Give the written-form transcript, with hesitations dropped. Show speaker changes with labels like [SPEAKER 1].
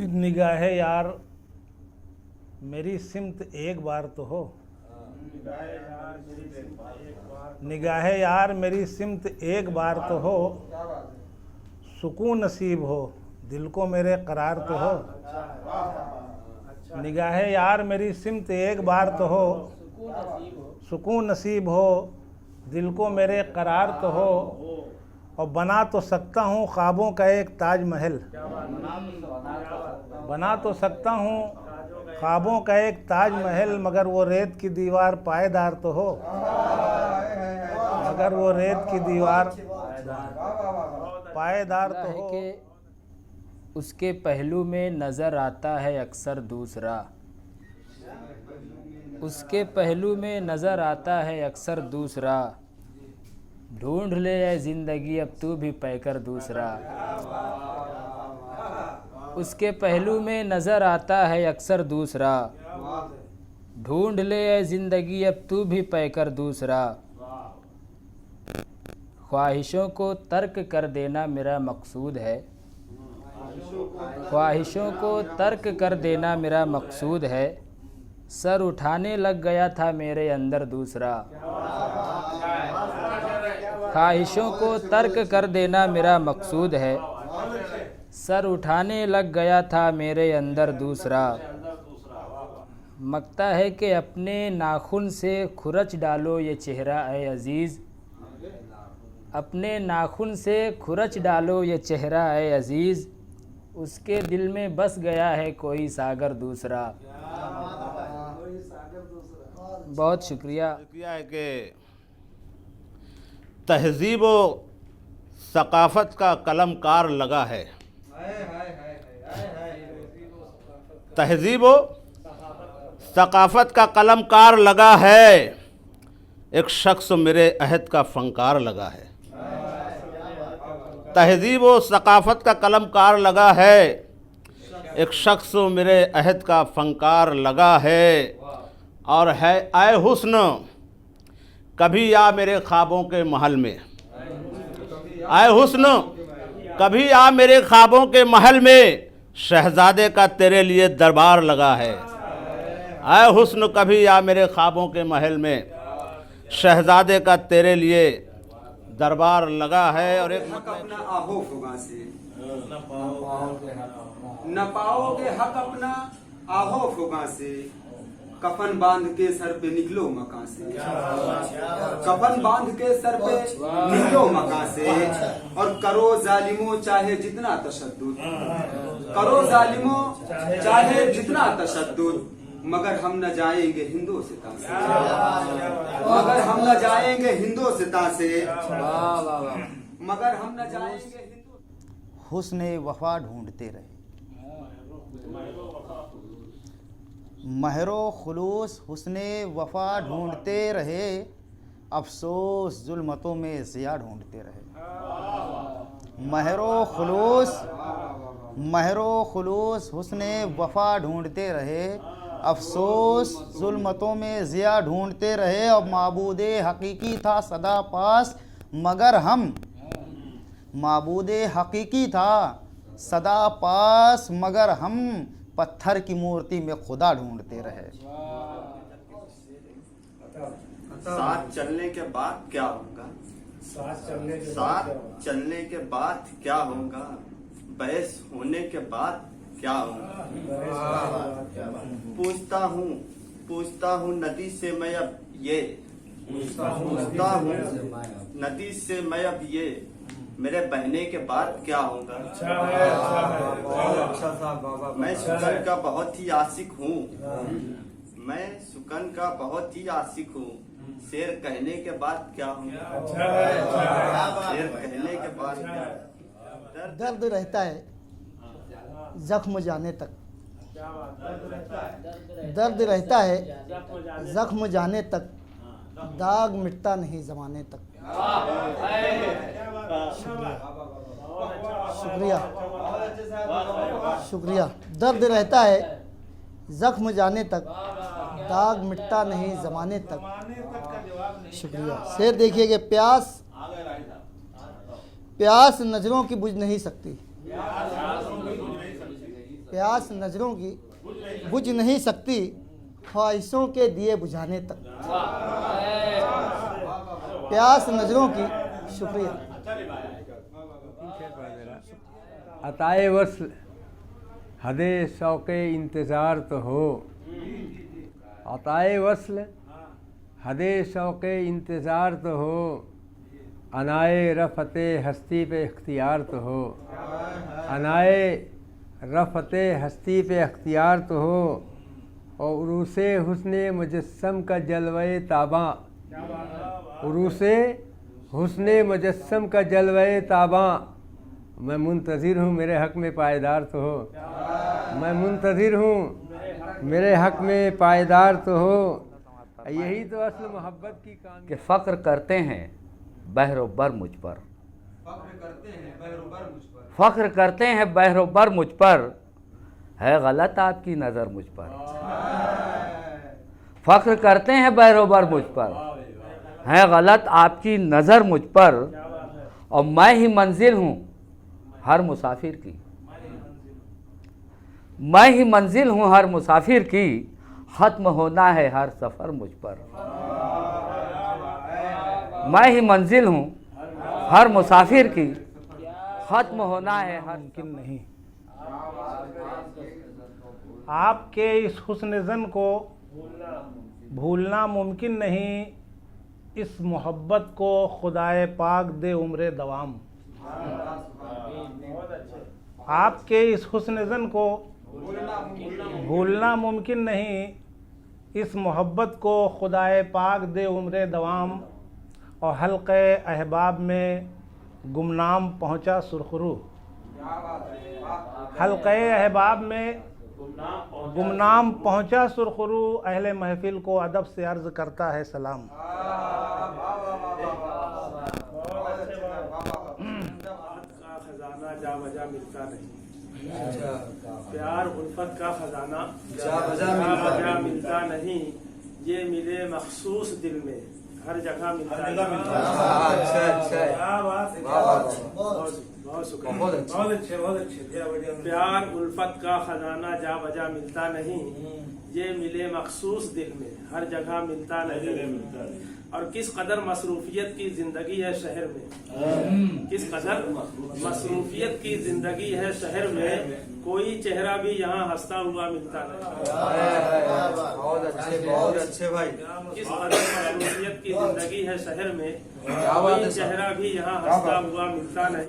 [SPEAKER 1] निगाहे यार मेरी सिमत एक बार तो हो, निगाहे यार मेरी सिमत एक बार तो हो, सुकून नसीब हो दिल को मेरे करार तो हो। निगाहे यार मेरी सिमत एक बार तो हो, सुकून नसीब हो दिल को मेरे करार तो हो। और बना तो सकता हूँ ख्वाबों का एक ताजमहल, बना तो सकता हूँ ख्वाबों का एक ताजमहल, मगर वो रेत की दीवार पायदार तो हो, मगर वो रेत की दीवार पायदार तो हो।
[SPEAKER 2] कि उसके पहलू में नज़र आता है अक्सर दूसरा, उसके पहलू में नज़र आता है अक्सर दूसरा, ढूंढ ले ऐ ज़िंदगी अब तू भी पैकर दूसरा। उसके पहलू में नज़र आता है अक्सर दूसरा, ढूंढ ले ऐ ज़िंदगी अब तू भी पैकर दूसरा। ख्वाहिशों को तर्क कर देना मेरा मकसूद है, ख्वाहिशों को तर्क कर देना मेरा मकसूद है, सर उठाने लग गया था मेरे अंदर दूसरा। ख्वाहिशों को तर्क कर देना मेरा मकसूद है, सर उठाने लग गया था मेरे अंदर दूसरा। मकता है कि अपने नाखून से खुरच डालो ये चेहरा ए अज़ीज़, अपने नाखून से खुरच डालो ये चेहरा ए अज़ीज़, उसके दिल में बस गया है कोई सागर दूसरा। बहुत शुक्रिया।
[SPEAKER 1] है कि तहज़ीब व सकाफ़त का कलमकार लगा है, तहज़ीब व सकाफ़त का कलमकार लगा है, एक शख्स मेरे अहद का फ़नकार लगा है। तहज़ीब व सकाफ़त का कलमकार लगा है, एक शख्स मेरे अहद का फ़नकार लगा है। और है आए हुस्न कभी आ मेरे ख्वाबों के महल में, आए हुस्न कभी आ मेरे ख्वाबों के महल में, शहजादे का तेरे लिए दरबार लगा है। आए हुस्न कभी आ मेरे ख्वाबों के महल में, शहजादे का तेरे लिए दरबार लगा है। और एक
[SPEAKER 3] हक अपना आहो फुगा से न पाओगे हक अपना आहो फुगा से, कफन बांध के सर पे निकलो मकां से, कफन बांध के सर पे निकलो मकां से। और करो जालिमो चाहे जितना तशद्दुद, करो जालिमो चाहे जितना तशद्दुद, मगर हम न जाएंगे हिंदुस्तां से, मगर हम न जाएंगे हिंदुस्तां से, मगर हम न जाएंगे हिंदुस्तां।
[SPEAKER 4] हुस्ने वफा ढूंढते रहे, महरो खुलूस हुस्ने वफा ढूंढते रहे, अफसोस जुल्मतों में ज़िया ढूंढते रहे। महरो खुलूस हुस्ने वफा ढूंढते रहे, अफसोस जुल्मतों में ज़िया ढूंढते रहे। और माबूदे हकीकी था सदा पास मगर हम, माबूदे हकीकी था सदा पास मगर हम, पत्थर की मूर्ति में खुदा ढूंढते रहे।
[SPEAKER 5] साथ चलने के बाद क्या होगा, साथ चलने के बाद क्या होगा, बहस होने के बाद क्या होगा। पूछता हूँ नदी से मैं अब ये, पूछता हूँ नदी से मैं अब ये, मेरे बहने के बाद क्या होगा। मैं सुकन का बहुत ही आशिक हूँ, मैं सुकन का बहुत ही आशिक हूँ, शेर कहने के बाद क्या होगा, शेर कहने के बाद क्या।
[SPEAKER 6] दर्द रहता है जख्म जाने तक, दर्द रहता है जख्म जाने तक, दाग मिटता नहीं ज़माने तक। शुक्रिया शुक्रिया। दर्द रहता है जख्म जाने तक, दाग मिटता नहीं ज़माने तक। शुक्रिया। शेर देखिए कि प्यास नज़रों की बुझ नहीं सकती, प्यास नज़रों की बुझ नहीं सकती ख्वाहिशों के दिए बुझाने तक। प्यास नज़रों की। शुक्रिया।
[SPEAKER 7] अताए वस्ल हदे शौक़े इंतज़ार तो हो, अताए वस्ल हदे शौक़े इंतज़ार तो हो, अनाए रफ़ते हस्ती पे इख्तियार तो हो, अनाए रफ़ते हस्ती पे इख्तियार तो हो, और उरूसे हुस्ने मुजस्सम का जलवे ताबा, उरूसे हुस्ने मुजस्सम का जलवे ताबा, मैं मुंतज़िर हूँ मेरे हक़ में पायदार तो हो, मैं मुंतज़िर हूँ मेरे हक़ में पायदार तो हो। यही तो असल मोहब्बत की काम
[SPEAKER 8] कि फ़ख्र करते हैं बहरोबर मुझ पर, फ़ख्र करते हैं बहरोबर मुझ पर, है गलत आपकी नज़र मुझ पर। फ़ख्र करते हैं बहरोबर मुझ पर, है गलत आपकी नज़र मुझ पर, और मैं ही मंजिल हूँ हर मुसाफिर की, मैं ही मंजिल हूँ हर मुसाफिर की, ख़त्म होना है हर सफ़र मुझ पर। मैं ही मंजिल हूँ हर मुसाफिर की, ख़त्म होना है हर
[SPEAKER 9] मुमकिन नहीं। आपके इस हुस्न ज़न को भूलना मुमकिन नहीं, इस मोहब्बत को खुदाए पाक दे उम्र दवाम। आपके इस हुस्न ज़न को भूलना मुमकिन नहीं, इस मोहब्बत को खुदाए पाक दे उम्र दवाम, और हल्क़े अहबाब में गुमनाम पहुँचा सुरखरू। हल्क़े अहबाब में गुमनाम पहुँचा सुरखरू, अहले महफिल को अदब से अर्ज़ करता है सलाम।
[SPEAKER 10] खजाना जा वजा मिलता नहीं, प्यार उल्फत का खजाना जा वजा मिलता नहीं, ये मिले मखसूस दिल में हर जगह मिलता नहीं। बहुत अच्छे। प्यार उल्फत का खजाना जा वजा मिलता नहीं, ये मिले मखसूस दिल में हर जगह मिलता नहीं। और किस कदर मसरूफियत की जिंदगी है शहर में, किस कदर मसरूफियत की जिंदगी है शहर में, कोई चेहरा भी यहाँ हंसता हुआ मिलता नहीं।
[SPEAKER 3] बहुत अच्छे भाई।
[SPEAKER 10] किस कदर मसरूफियत की जिंदगी है शहर में, कोई चेहरा भी यहाँ हंसता हुआ मिलता नहीं।